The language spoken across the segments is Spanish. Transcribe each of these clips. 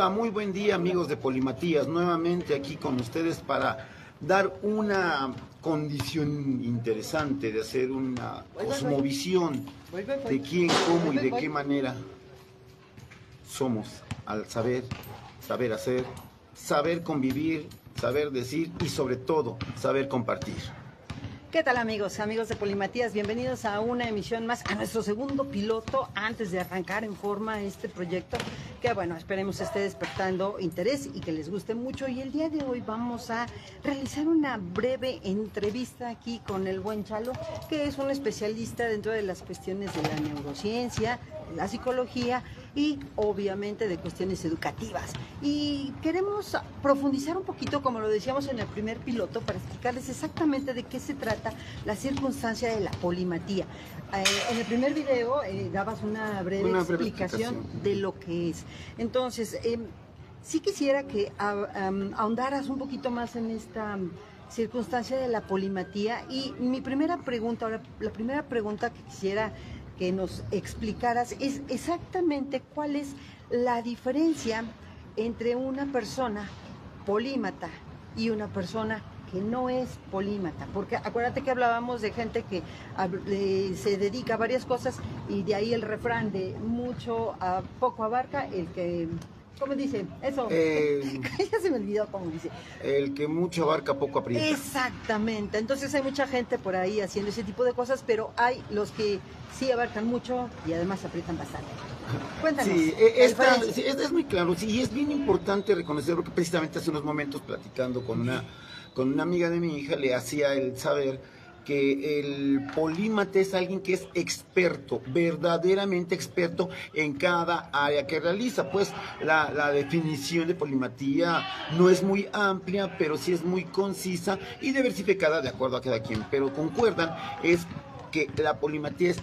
Hola, muy buen día amigos de Polimatías, nuevamente aquí con ustedes para dar una condición interesante, de hacer una cosmovisión de quién, cómo y de qué manera somos al saber hacer, saber convivir, saber decir y sobre todo saber compartir. ¿Qué tal amigos de Polimatías? Bienvenidos a una emisión más, a nuestro segundo piloto antes de arrancar en forma este proyecto que bueno, esperemos esté despertando interés y que les guste mucho. Y el día de hoy vamos a realizar una breve entrevista aquí con el buen Chalo, que es un especialista dentro de las cuestiones de la neurociencia, de la psicología y obviamente de cuestiones educativas. Y queremos profundizar un poquito, como lo decíamos en el primer piloto, para explicarles exactamente de qué se trata la circunstancia de la polimatía. En el primer video dabas una breve explicación de lo que es. Entonces, sí quisiera que ahondaras un poquito más en esta circunstancia de la polimatía. Y mi primera pregunta, ahora, la primera pregunta que quisiera que nos explicaras es exactamente cuál es la diferencia entre una persona polímata y una persona que no es polímata, porque acuérdate que hablábamos de gente que se dedica a varias cosas y de ahí el refrán de mucho a poco abarca el que, ¿cómo dice? Eso, ya se me olvidó cómo dice. El que mucho abarca poco aprieta. Exactamente, entonces hay mucha gente por ahí haciendo ese tipo de cosas, pero hay los que sí abarcan mucho y además aprietan bastante. Cuéntanos. Sí, es muy claro, sí, y es bien importante reconocer, porque precisamente hace unos momentos platicando con una amiga de mi hija le hacía el saber que el polímata es alguien que es experto, verdaderamente experto en cada área que realiza. Pues la definición de polimatía no es muy amplia, pero sí es muy concisa y diversificada de acuerdo a cada quien. Pero concuerdan, es que la polimatía es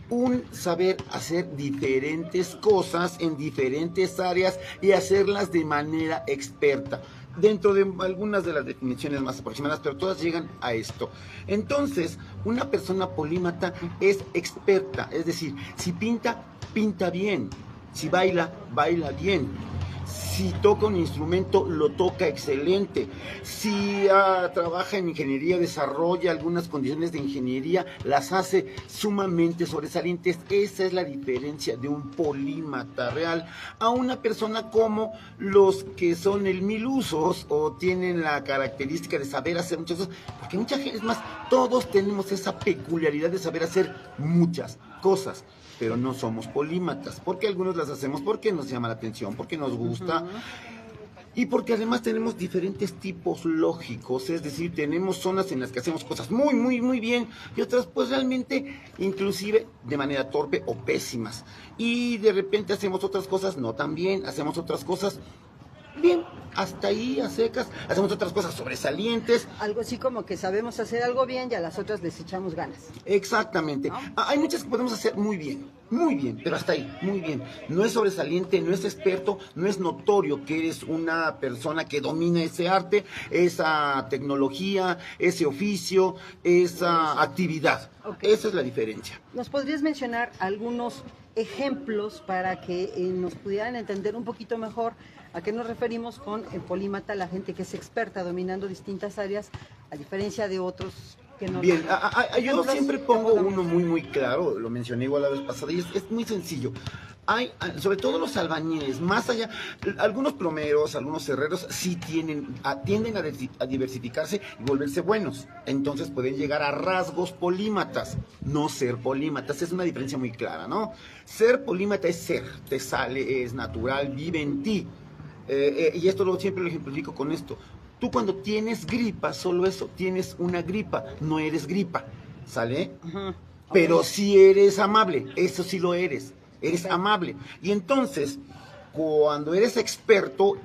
un saber hacer diferentes cosas en diferentes áreas y hacerlas de manera experta, dentro de algunas de las definiciones más aproximadas, pero todas llegan a esto. Entonces, una persona polímata es experta, es decir, si pinta, pinta bien, si baila, baila bien, si toca un instrumento, lo toca excelente. Si trabaja en ingeniería, desarrolla algunas condiciones de ingeniería, las hace sumamente sobresalientes. Esa es la diferencia de un polímata real a una persona como los que son el mil usos o tienen la característica de saber hacer muchas cosas. Porque mucha gente, es más, todos tenemos esa peculiaridad de saber hacer muchas cosas, pero no somos polímatas, porque algunos las hacemos porque nos llama la atención, porque nos gusta, y porque además tenemos diferentes tipos lógicos, es decir, tenemos zonas en las que hacemos cosas muy, muy, muy bien, y otras pues realmente, inclusive, de manera torpe o pésimas, y de repente hacemos otras cosas no tan bien, hacemos otras cosas bien, hasta ahí a secas, hacemos otras cosas sobresalientes. Algo así como que sabemos hacer algo bien y a las otras les echamos ganas. Exactamente. ¿No? Hay muchas que podemos hacer muy bien, pero hasta ahí, muy bien. No es sobresaliente, no es experto, no es notorio que eres una persona que domina ese arte, esa tecnología, ese oficio, esa actividad. Okay. Esa es la diferencia. ¿Nos podrías mencionar algunos ejemplos para que nos pudieran entender un poquito mejor a qué nos referimos con el polímata, la gente que es experta dominando distintas áreas, a diferencia de otros que no? Bien, yo siempre pongo uno muy, muy claro, lo mencioné igual la vez pasada, y es muy sencillo. Hay, sobre todo los albañiles, más allá, algunos plomeros, algunos herreros sí tienden a diversificarse y volverse buenos. Entonces pueden llegar a rasgos polímatas, no ser polímatas. Es una diferencia muy clara, ¿no? Ser polímata es ser, te sale, es natural, vive en ti. Y esto siempre lo ejemplifico con esto. Tú cuando tienes gripa, solo eso, tienes una gripa, no eres gripa, ¿sale? Okay. Pero sí eres amable, eso sí lo eres. Eres amable. Y entonces, cuando eres experto,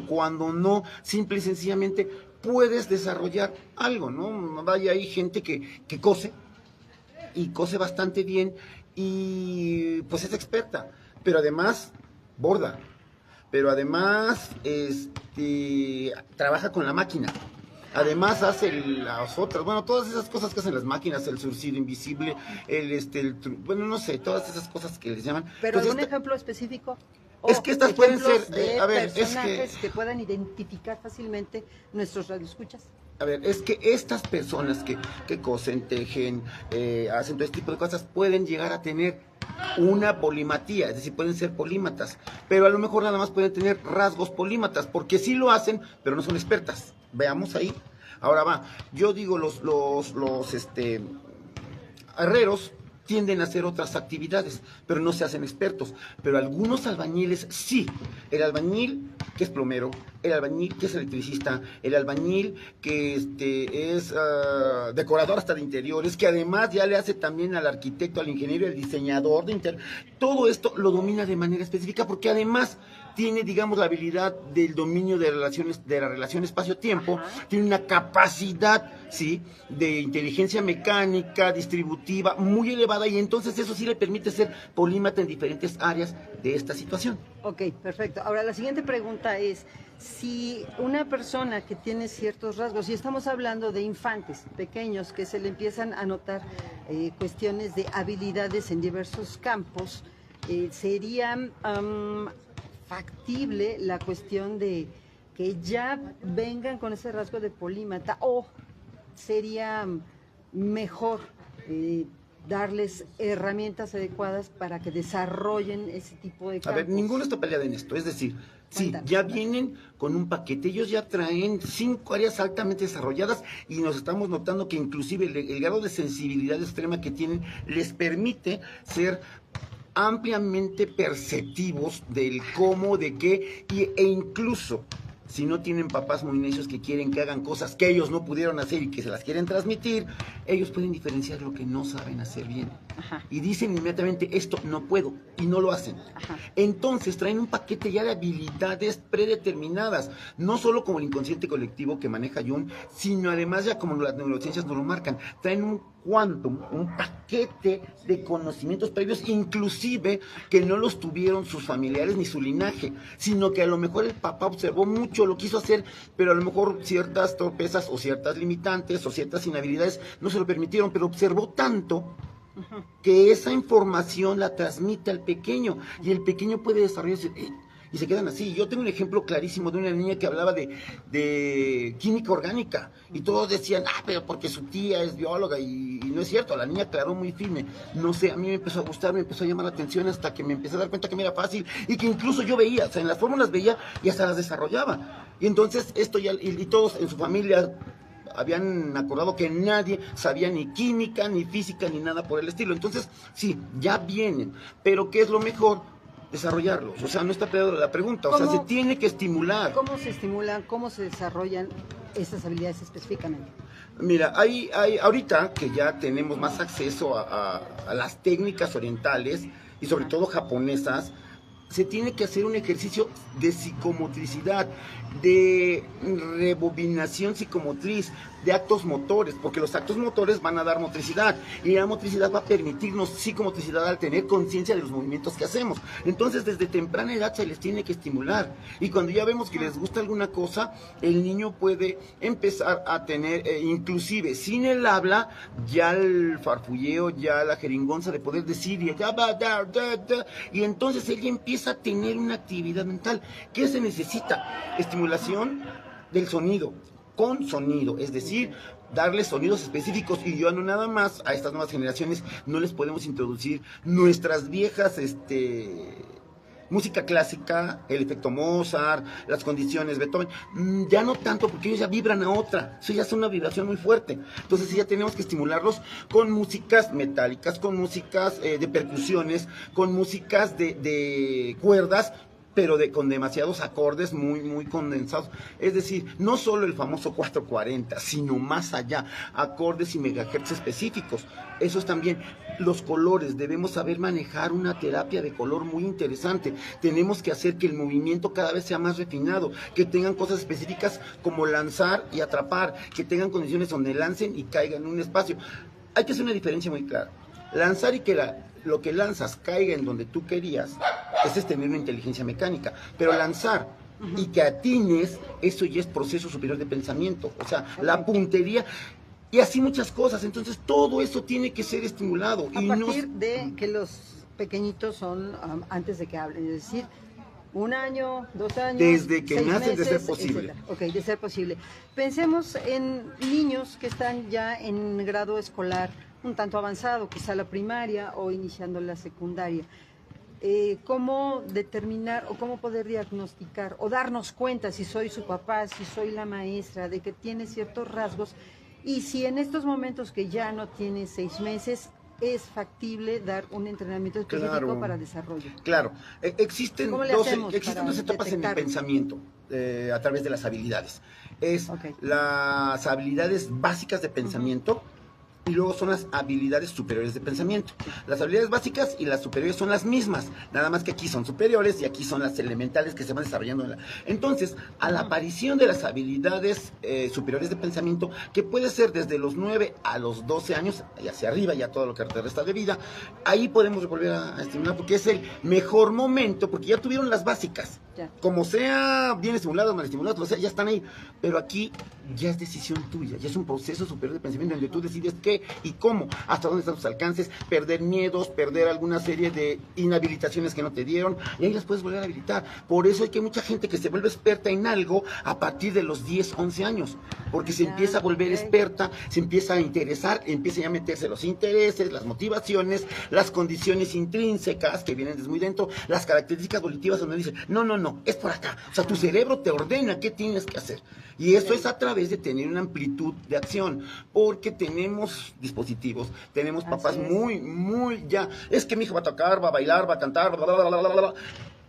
cuando no, simple y sencillamente puedes desarrollar algo, ¿no? Vaya, hay gente que cose, y cose bastante bien, y pues es experta, pero además borda, pero además trabaja con la máquina. Además hace las otras, bueno, todas esas cosas que hacen las máquinas, el surcido invisible, bueno, no sé, todas esas cosas que les llaman. ¿Pero pues algún ejemplo específico? Es que estas pueden ser, de a ver, es personajes que puedan identificar fácilmente nuestros radioescuchas. A ver, es que estas personas que cosen, tejen, hacen todo este tipo de cosas, pueden llegar a tener una polimatía, es decir, pueden ser polímatas, pero a lo mejor nada más pueden tener rasgos polímatas, porque sí lo hacen, pero no son expertas. Veamos ahí. Ahora va, yo digo, los herreros tienden a hacer otras actividades, pero no se hacen expertos. Pero algunos albañiles sí. El albañil que es plomero, el albañil que es electricista, el albañil que es decorador hasta de interiores, que además ya le hace también al arquitecto, al ingeniero, al diseñador de interiores. Todo esto lo domina de manera específica porque además tiene, digamos, la habilidad del dominio de la relación espacio-tiempo, tiene una capacidad, ¿sí?, de inteligencia mecánica, distributiva, muy elevada, y entonces eso sí le permite ser polímata en diferentes áreas de esta situación. Ok, perfecto. Ahora, la siguiente pregunta es, si una persona que tiene ciertos rasgos, y estamos hablando de infantes pequeños que se le empiezan a notar cuestiones de habilidades en diversos campos, sería factible la cuestión de que ya vengan con ese rasgo de polímata, o sería mejor darles herramientas adecuadas para que desarrollen ese tipo de campos? A ver, ninguno está peleado en esto, es decir, sí, ya vienen con un paquete, ellos ya traen 5 áreas altamente desarrolladas y nos estamos notando que inclusive el grado de sensibilidad extrema que tienen les permite ser ampliamente perceptivos del cómo, de qué, e incluso si no tienen papás muy necios que quieren que hagan cosas que ellos no pudieron hacer y que se las quieren transmitir, ellos pueden diferenciar lo que no saben hacer bien. Ajá. Y dicen inmediatamente, esto no puedo, y no lo hacen. Ajá. Entonces traen un paquete ya de habilidades predeterminadas, no solo como el inconsciente colectivo que maneja Jung, sino además ya como las neurociencias nos lo marcan, traen un quantum, un paquete de conocimientos previos, inclusive que no los tuvieron sus familiares ni su linaje, sino que a lo mejor el papá observó mucho, lo quiso hacer, pero a lo mejor ciertas torpezas o ciertas limitantes o ciertas inhabilidades no se lo permitieron, pero observó tanto que esa información la transmite al pequeño y el pequeño puede desarrollarse y se quedan así. Yo tengo un ejemplo clarísimo de una niña que hablaba de química orgánica y todos decían, pero porque su tía es bióloga, y no es cierto, la niña aclaró muy firme. No sé, a mí me empezó a gustar, me empezó a llamar la atención hasta que me empecé a dar cuenta que me era fácil y que incluso yo veía, o sea, en las fórmulas veía y hasta las desarrollaba. Y entonces esto ya, y todos en su familia habían acordado que nadie sabía ni química, ni física, ni nada por el estilo. Entonces, sí, ya vienen, pero ¿qué es lo mejor? Desarrollarlos, o sea, no está peleado la pregunta, o sea, se tiene que estimular. ¿Cómo se estimulan, cómo se desarrollan estas habilidades específicamente? Mira, hay ahorita que ya tenemos más acceso a las técnicas orientales y sobre todo japonesas, se tiene que hacer un ejercicio de psicomotricidad, de rebobinación psicomotriz, de actos motores, porque los actos motores van a dar motricidad, y la motricidad va a permitirnos psicomotricidad al tener conciencia de los movimientos que hacemos. Entonces, desde temprana edad se les tiene que estimular, y cuando ya vemos que les gusta alguna cosa, el niño puede empezar a tener, inclusive sin el habla, ya el farfulleo, ya la jeringonza de poder decir, y entonces ella empieza a tener una actividad mental. ¿Qué se necesita? Estimulación del sonido, con sonido, es decir, darles sonidos específicos, y yo no nada más a estas nuevas generaciones no les podemos introducir nuestras viejas música clásica, el efecto Mozart, las condiciones Beethoven, ya no tanto, porque ellos ya vibran a otra, eso ya es una vibración muy fuerte. Entonces sí, ya tenemos que estimularlos con músicas metálicas, con músicas de percusiones, con músicas de cuerdas, pero con demasiados acordes muy condensados. Es decir, no solo el famoso 440, sino más allá, acordes y megahertz específicos. Esos también, los colores, debemos saber manejar una terapia de color muy interesante. Tenemos que hacer que el movimiento cada vez sea más refinado, que tengan cosas específicas como lanzar y atrapar, que tengan condiciones donde lancen y caigan en un espacio. Hay que hacer una diferencia muy clara. Lanzar y que lo que lanzas caiga en donde tú querías, ese es tener una inteligencia mecánica. Pero lanzar y que atines, eso ya es proceso superior de pensamiento. O sea, la puntería y así muchas cosas. Entonces todo eso tiene que ser estimulado. A partir de que los pequeñitos son, antes de que hablen, es decir, ¿1 año, 2 años? Desde que 6 nacen, de ser meses, posible. etcétera? Ok, de ser posible. Pensemos en niños que están ya en grado escolar un tanto avanzado, quizá la primaria o iniciando la secundaria. ¿Cómo determinar o cómo poder diagnosticar o darnos cuenta si soy su papá, si soy la maestra, de que tiene ciertos rasgos? Y si en estos momentos que ya no tiene 6 meses, es factible dar un entrenamiento específico Claro. para desarrollo. Claro, existen ¿Cómo le dos, hacemos existen para dos etapas en el detectarlo? pensamiento a través de las habilidades. Es Ok. las habilidades básicas de pensamiento y luego son las habilidades superiores de pensamiento. Las habilidades básicas y las superiores son las mismas, nada más que aquí son superiores y aquí son las elementales que se van desarrollando. Entonces, a la aparición de las habilidades superiores de pensamiento, que puede ser desde los 9 a los 12 años, y hacia arriba, ya todo lo que te resta de vida, ahí podemos volver a estimular, porque es el mejor momento, porque ya tuvieron las básicas. Ya. Como sea, bien estimulados, mal estimulados, o sea, ya están ahí. Pero aquí ya es decisión tuya, ya es un proceso superior de pensamiento donde tú decides qué y cómo, hasta dónde están tus alcances, perder miedos, perder alguna serie de inhabilitaciones que no te dieron, y ahí las puedes volver a habilitar. Por eso hay que mucha gente que se vuelve experta en algo a partir de los 10, 11 años, porque se empieza a volver experta, se empieza a interesar, empieza ya a meterse los intereses, las motivaciones, las condiciones intrínsecas que vienen desde muy dentro, las características volitivas donde dice, no, es por acá. O sea, tu cerebro te ordena qué tienes que hacer. Y eso es a través de tener una amplitud de acción, porque tenemos dispositivos, tenemos papás muy ya, es que mi hijo va a tocar, va a bailar, va a cantar, bla, bla, bla, bla, bla,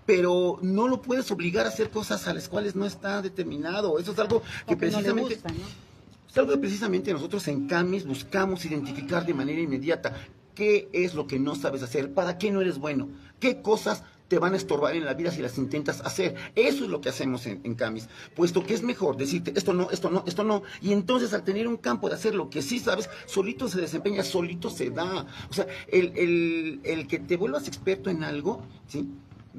pero no lo puedes obligar a hacer cosas a las cuales no está determinado. Eso es algo que precisamente... No le gusta, ¿no? Es algo que precisamente nosotros en CAMIS buscamos identificar de manera inmediata. ¿Qué es lo que no sabes hacer? ¿Para qué no eres bueno? ¿Qué cosas te van a estorbar en la vida si las intentas hacer? Eso es lo que hacemos en CAMIS, puesto que es mejor decirte esto no, esto no, esto no, y entonces al tener un campo de hacer lo que sí sabes, solito se desempeña, solito se da. O sea, el que te vuelvas experto en algo, ¿sí?,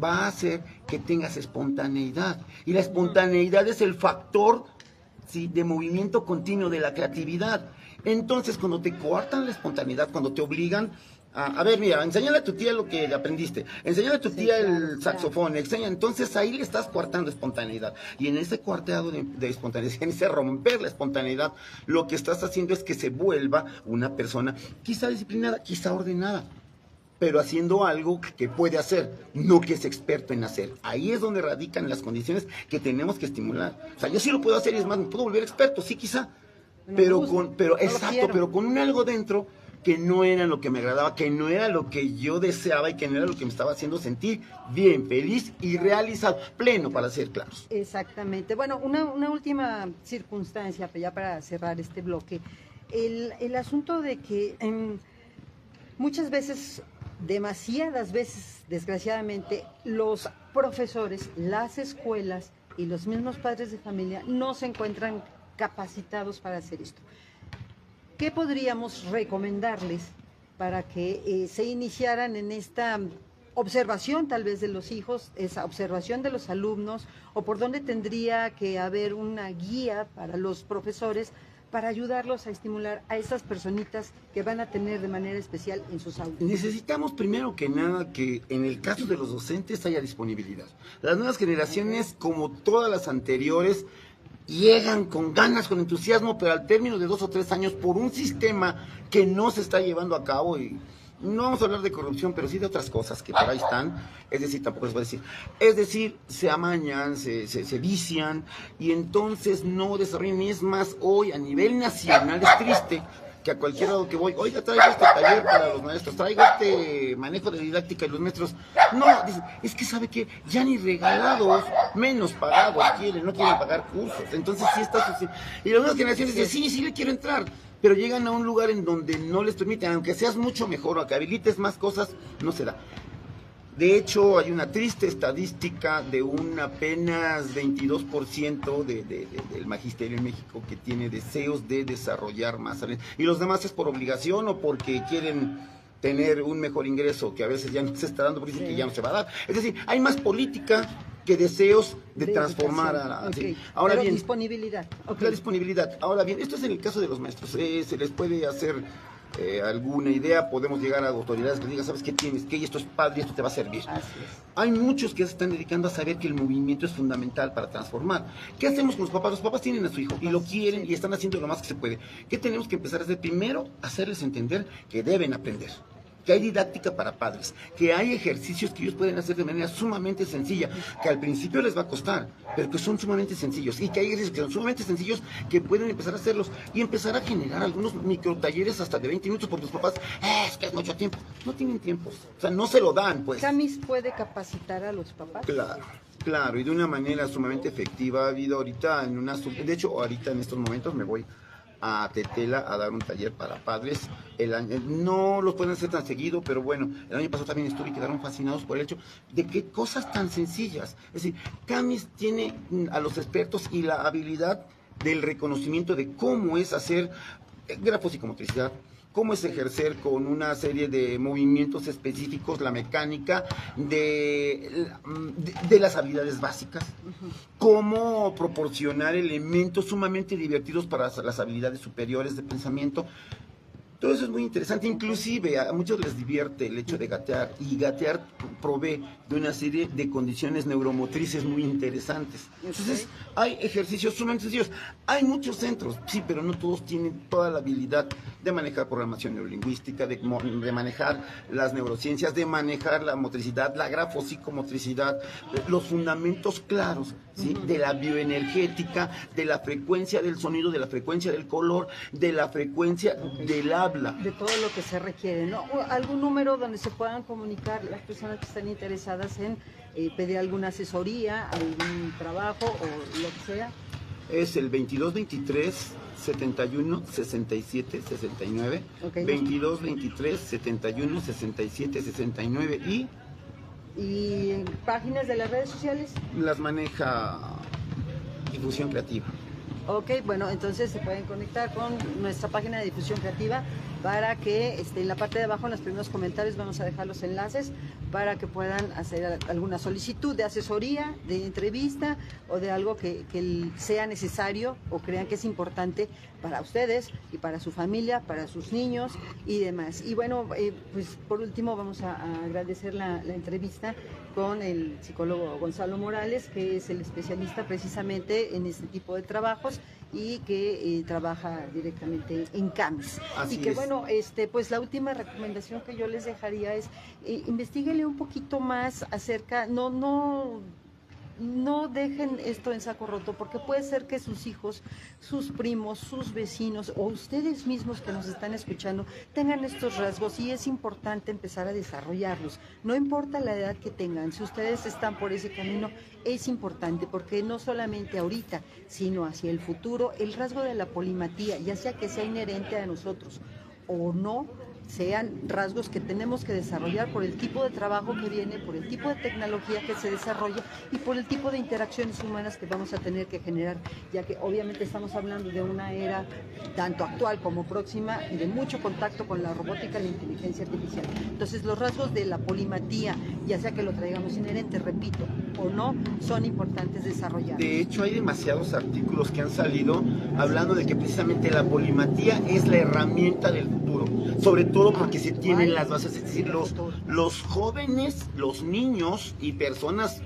va a hacer que tengas espontaneidad, y la espontaneidad es el factor, ¿sí?, de movimiento continuo de la creatividad. Entonces, cuando te coartan la espontaneidad, cuando te obligan a ver, mira, enséñale a tu tía lo que aprendiste, enséñale a tu tía el saxofón, entonces ahí le estás coartando espontaneidad. Y en ese cuarteado de espontaneidad, en ese romper la espontaneidad, lo que estás haciendo es que se vuelva una persona quizá disciplinada, quizá ordenada, pero haciendo algo que puede hacer, no que es experto en hacer. Ahí es donde radican las condiciones que tenemos que estimular. O sea, yo sí lo puedo hacer y es más, me puedo volver experto, sí quizá, pero con un algo dentro que no era lo que me agradaba, que no era lo que yo deseaba y que no era lo que me estaba haciendo sentir bien, feliz y realizado, pleno, para ser claros. Exactamente. Bueno, una última circunstancia, ya para cerrar este bloque. El asunto de que muchas veces, demasiadas veces, desgraciadamente, los profesores, las escuelas y los mismos padres de familia no se encuentran capacitados para hacer esto. ¿Qué podríamos recomendarles para que se iniciaran en esta observación tal vez de los hijos, esa observación de los alumnos, o por dónde tendría que haber una guía para los profesores para ayudarlos a estimular a esas personitas que van a tener de manera especial en sus aulas? Necesitamos primero que nada que en el caso de los docentes haya disponibilidad. Las nuevas generaciones, como todas las anteriores, llegan con ganas, con entusiasmo, pero al término de 2 o 3 años, por un sistema que no se está llevando a cabo, y no vamos a hablar de corrupción, pero sí de otras cosas que por ahí están, es decir, tampoco les voy a decir, es decir, se amañan, se vician, y entonces no desarrollan. Y es más, hoy a nivel nacional es triste que a cualquier lado que voy, oiga, traigo este taller para los maestros, traigo este manejo de didáctica y los maestros, no, dicen, es que sabe que ya ni regalados, menos pagados quieren, no quieren pagar cursos. Entonces sí está sucediendo. Y las nuevas generaciones dicen, sí le quiero entrar, pero llegan a un lugar en donde no les permiten, aunque seas mucho mejor o que habilites más cosas, no se da. De hecho, hay una triste estadística de un apenas 22% del magisterio en México que tiene deseos de desarrollar más talentos. Y los demás es por obligación o porque quieren tener un mejor ingreso, que a veces ya no se está dando, porque dicen que ya no se va a dar. Es decir, hay más política que deseos de transformar a... Okay. Ahora pero bien, disponibilidad. la disponibilidad. Ahora bien, esto es en el caso de los maestros. Se les puede hacer alguna idea, podemos llegar a autoridades que digan, sabes qué tienes, que esto es padre, esto te va a servir. Así es. Hay muchos que se están dedicando a saber que el movimiento es fundamental para transformar. ¿Qué hacemos con los papás? Los papás tienen a su hijo y lo quieren y están haciendo lo más que se puede. ¿Qué tenemos que empezar a hacer? Primero, hacerles entender que deben aprender, que hay didáctica para padres, que hay ejercicios que ellos pueden hacer de manera sumamente sencilla, que al principio les va a costar, pero que son sumamente sencillos, y que hay ejercicios que son sumamente sencillos que pueden empezar a hacerlos y empezar a generar algunos microtalleres hasta de 20 minutos, porque los papás, es que es mucho tiempo, no tienen tiempo, o sea, no se lo dan, pues. ¿Camis puede capacitar a los papás? Claro, y de una manera sumamente efectiva. Ha habido ahorita, de hecho, ahorita en estos momentos me voy a Tetela a dar un taller para padres. No los pueden hacer tan seguido, pero bueno, el año pasado también estuve y quedaron fascinados por el hecho de que cosas tan sencillas. Es decir, Camis tiene a los expertos y la habilidad del reconocimiento de cómo es hacer grafopsicomotricidad, cómo es ejercer con una serie de movimientos específicos la mecánica de las habilidades básicas, cómo proporcionar elementos sumamente divertidos para las habilidades superiores de pensamiento. Todo eso es muy interesante, inclusive a muchos les divierte el hecho de gatear, y gatear provee de una serie de condiciones neuromotrices muy interesantes. Entonces, hay ejercicios sumamente sencillos. Hay muchos centros, sí, pero no todos tienen toda la habilidad de manejar programación neurolingüística, de manejar las neurociencias, de manejar la motricidad, la grafopsicomotricidad, los fundamentos claros, ¿sí? De la bioenergética, de la frecuencia del sonido, de la frecuencia del color, de la frecuencia del habla. De todo lo que se requiere, ¿no? ¿Algún número donde se puedan comunicar las personas que están interesadas en pedir alguna asesoría, algún trabajo o lo que sea? Es el 2223 71 67 69, okay. 2223 71 67 69 ¿Y páginas de las redes sociales? Las maneja Difusión Creativa. Ok, bueno, entonces se pueden conectar con nuestra página de Difusión Creativa para que en la parte de abajo, en los primeros comentarios, vamos a dejar los enlaces para que puedan hacer alguna solicitud de asesoría, de entrevista o de algo que sea necesario o crean que es importante para ustedes y para su familia, para sus niños y demás. Y bueno, pues por último vamos a agradecer la entrevista con el psicólogo Gonzalo Morales, que es el especialista precisamente en este tipo de trabajos y que trabaja directamente en Camis. Así y que es. Bueno, pues la última recomendación que yo les dejaría es investíguele un poquito más acerca, no dejen esto en saco roto, porque puede ser que sus hijos, sus primos, sus vecinos o ustedes mismos que nos están escuchando tengan estos rasgos y es importante empezar a desarrollarlos. No importa la edad que tengan, si ustedes están por ese camino, es importante porque no solamente ahorita, sino hacia el futuro, el rasgo de la polimatía, ya sea que sea inherente a nosotros o no, sean rasgos que tenemos que desarrollar por el tipo de trabajo que viene, por el tipo de tecnología que se desarrolla y por el tipo de interacciones humanas que vamos a tener que generar, ya que obviamente estamos hablando de una era tanto actual como próxima y de mucho contacto con la robótica y la inteligencia artificial. Entonces los rasgos de la polimatía, ya sea que lo traigamos inherente, repito, o no, son importantes desarrollar. De hecho, hay demasiados artículos que han salido hablando de que precisamente la polimatía es la herramienta del futuro, sobre todo porque se tienen las bases, es decir, los jóvenes, los niños y personas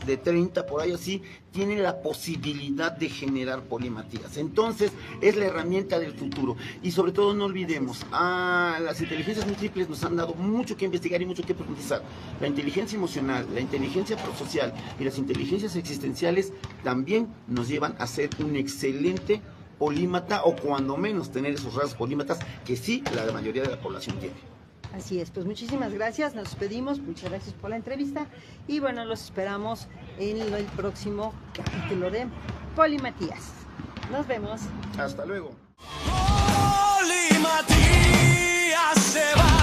de 30 por ahí así, tienen la posibilidad de generar polimatías. Entonces, es la herramienta del futuro. Y sobre todo no olvidemos, las inteligencias múltiples nos han dado mucho que investigar y mucho que profundizar. La inteligencia emocional, la inteligencia prosocial y las inteligencias existenciales también nos llevan a ser un excelente polímata, o cuando menos tener esos rasgos polímatas que sí la mayoría de la población tiene. Así es, pues muchísimas gracias, nos despedimos, muchas gracias por la entrevista y bueno, los esperamos en el próximo capítulo de Polimatías. Nos vemos. Hasta luego. Polimatías se va.